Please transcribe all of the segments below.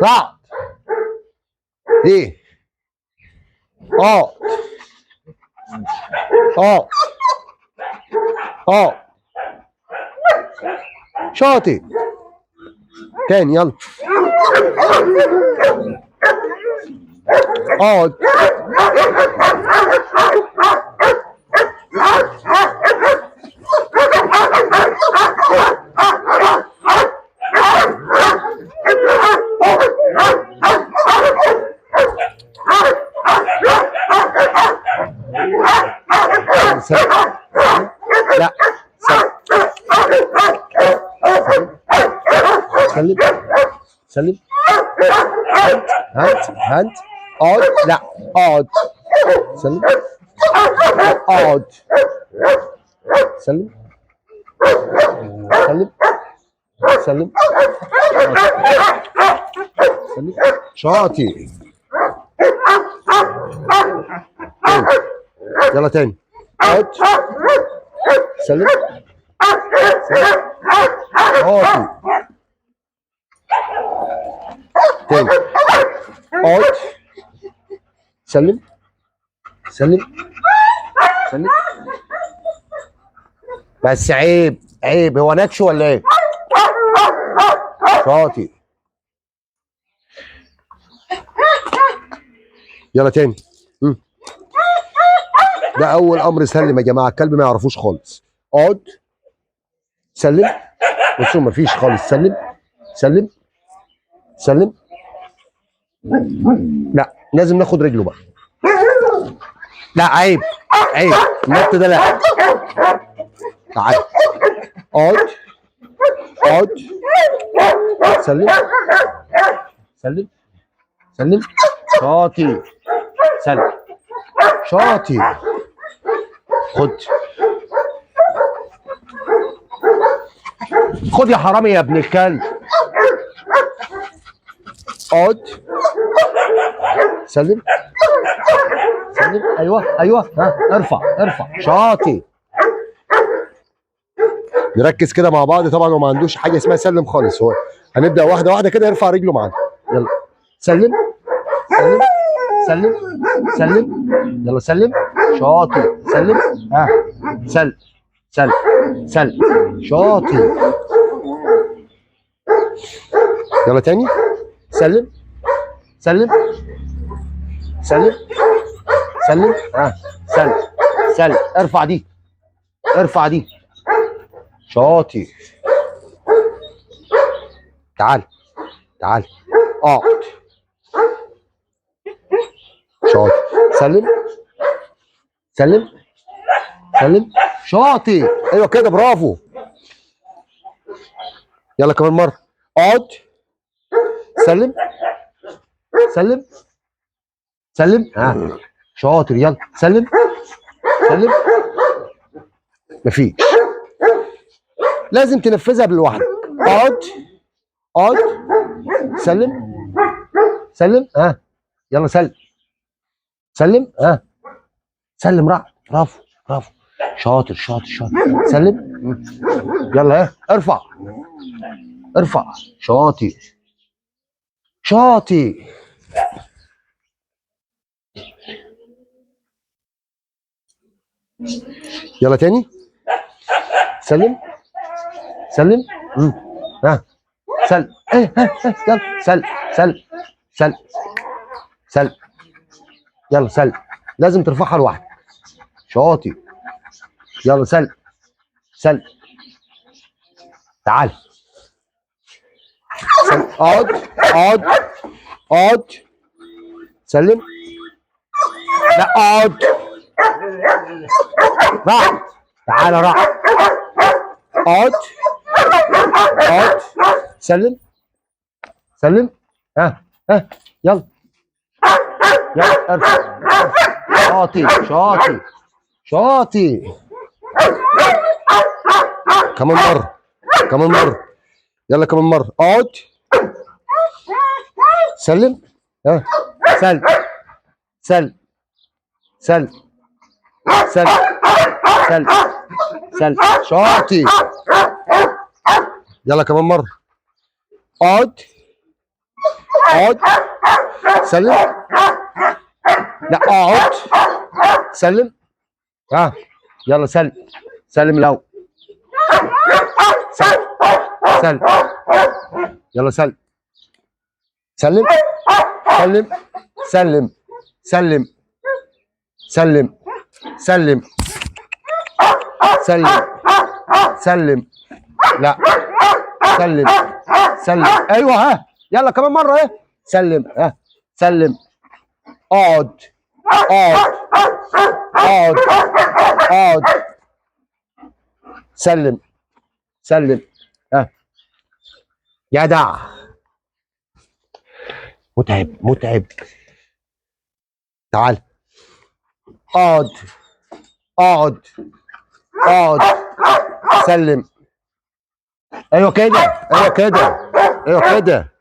بعض. ايه؟ اقعد. اقعد. اقعد. شاطئ. تاني يلا. اقعد. لا سلم. سلم. هات. اقعد. لا اقعد. سلم. اقعد. سلم. سلم. سلم. سلم. شاطئ. يلا تاني. اقعد. سلم. سلم. شاطئ. تاني. اقعد. سلم. سلم. سلم. بس عيب عيب، هو نكش ولا ايه؟ شاطئ. يلا تاني. ده اول امر سلم يا جماعه، الكلب ما يعرفوش خالص. اقعد. سلم. بصوا مفيش خالص. سلم. سلم. سلم. لا لازم ناخد رجله بقى. لا عيب عيب، النط ده لا. تعال. اقعد. اقعد. سلم. سلم. سلم. شاطئ. سلم. شاطئ. خد. خد يا حرامي يا ابن الكلب. اقعد. سلم. سلم. ايوه ايوه. ها ارفع ارفع. شاطئ. نركز كده مع بعض. طبعا هو ما عندوش حاجه اسمها سلم خالص، هو هنبدا واحده واحده كده. يرفع رجله معانا. يلا سلم. سلم. سلم. سلم. يلا سلم. شاطئ. سلم. ها سل سل سل. شاطئ. يلا تاني. سلم. سلم. سلم. سلم. ها سل سل. ارفع دي. ارفع دي. شاطئ. تعال. تعال. اقعد. شاطئ. سلم. سلم. سلم. شاطئ. ايوه كده برافو. يلا كمان مره. اقعد. سلم. سلم. سلم. ها شاطر. يلا سلم. سلم. مفيش، لازم تنفذها بالواحده. اقعد. اقعد. سلم. سلم. ها يلا سلم. سلم. ها سلم. برافو برافو. شاطر شاطر شاطر. سلم. يلا ها ارفع. ارفع. شاطئ. شاطئ. يلا تاني. سلم. سلم. ها سل. ايه يلا سل سل سل سل. يلا سل. لازم ترفعها لوحدك. شاطئ. يلا سل. سل. تعال. سل. اقعد. اقعد. اقعد. سلم. لا اقعد. راح. تعال راح. اقعد. اقعد. سلم. سلم. ها يلا. يلا ارفع. شاطئ شاطئ شاطئ. كمان مرة. كمان مرة. يلا كمان مرة. اقعد. سلم. ها سل سل سل سل سل سل. شاطئ. يلا كمان مرة. اقعد. اقعد. سلم. لا اقعد. سلم. ها يلا سلم. سلم الاول. سلم. سلم. يلا سلم. سلم. سلم. سلم. سلم. سلم. سلم. سلم. سلم. لا سلم. سلم. ايوه ها يلا كمان مره ايه. سلم. ها سلم. اقعد. اقعد. اقعد. اقعد. سلم. سلم. ها جدع. متعب متعب. تعال. اقعد. اقعد. اقعد. سلم. ايوه كده. ايوه كده. ايوه كده.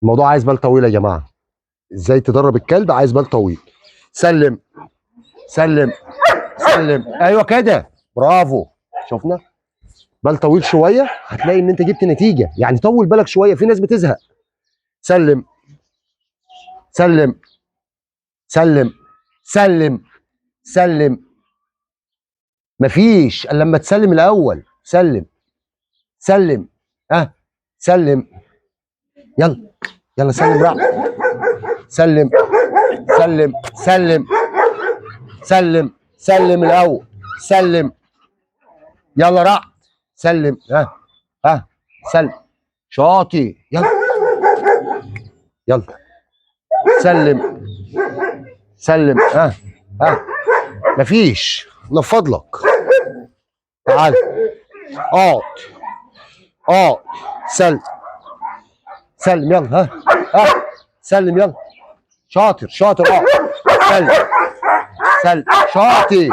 الموضوع عايز بال طويل يا جماعه. ازاي تدرب الكلب عايز بال طويل. سلم. سلم. سلم. ايوه كده. برافو. شفنا بال طويل شويه هتلاقي ان انت جبت نتيجه. يعني طول بالك شويه في ناس بتزهق. سلم. سلم. سلم. سلم. سلم. مفيش الا لما تسلم الاول. سلم. سلم. ها سلم. يلا. يلا سلم رعد. سلم. سلم. سلم. سلم. سلم الاول. سلم. يلا رعد. سلم. ها ها سلم. شاطي. يلا. يلا. سلم. سلم. ها ها مفيش من فضلك. تعال. اقعد. اقعد. سلم. سلم يلا. ها ها سلم يلا. شاطر شاطر. اقعد. سلم. سلم. شاطر.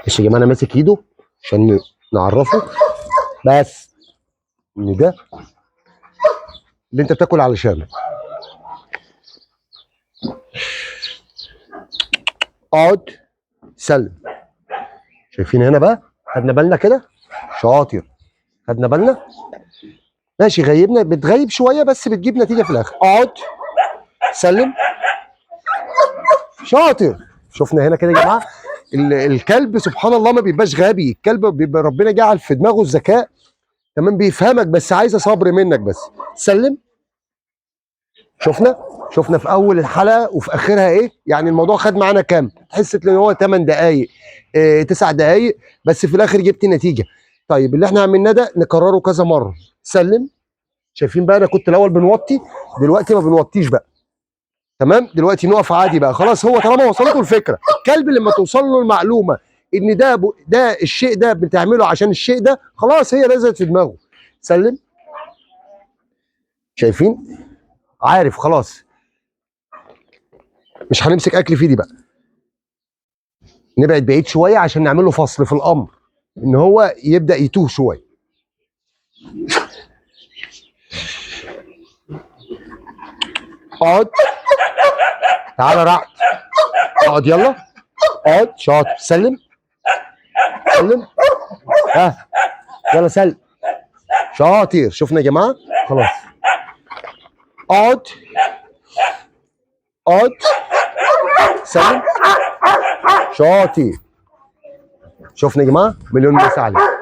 بص يا جماعه انا ماسك ايده عشان نعرفه بس ان ده اللي انت بتاكل علشانه. اقعد. سلم. شايفين هنا بقى خدنا بالنا كده. شاطر. خدنا بالنا. ماشي غيبنا بتغيب شويه بس بتجيب نتيجه في الاخر. اقعد. سلم. شاطر. شفنا هنا كده يا جماعه الكلب سبحان الله ما بيبقاش غبي. الكلب بيبقى ربنا جعل في دماغه الذكاء. تمام بيفهمك بس عايزه صبر منك بس. سلم. شفنا في اول الحلقه وفي اخرها ايه. يعني الموضوع خد معانا كام. تحس ان هو 8 دقائق 9 دقائق بس في الاخر جبت نتيجه. طيب اللي احنا عملناه ده نكرره كذا مره. سلم. شايفين بقى انا كنت الاول بنوطي دلوقتي ما بنوطيش بقى. تمام دلوقتي نقف عادي بقى خلاص. هو طالما وصلته الفكره. الكلب لما توصل له المعلومه ان ده الشيء ده بتعمله عشان الشيء ده خلاص هي نزلت في دماغه. سلم. شايفين عارف خلاص. مش هنمسك اكل في ايدي بقى. نبعد بعيد شويه عشان نعمل له فصل في الامر ان هو يبدا يتوه شويه. اقعد. تعالى رعد. اقعد يلا. اقعد. شاطر. سلم. سلم. ها يلا سلم. شاطر. شفنا يا جماعه خلاص. اقعد. اقعد. سلم. شاطر. شفنا يا جماعه مليون مسا عليك.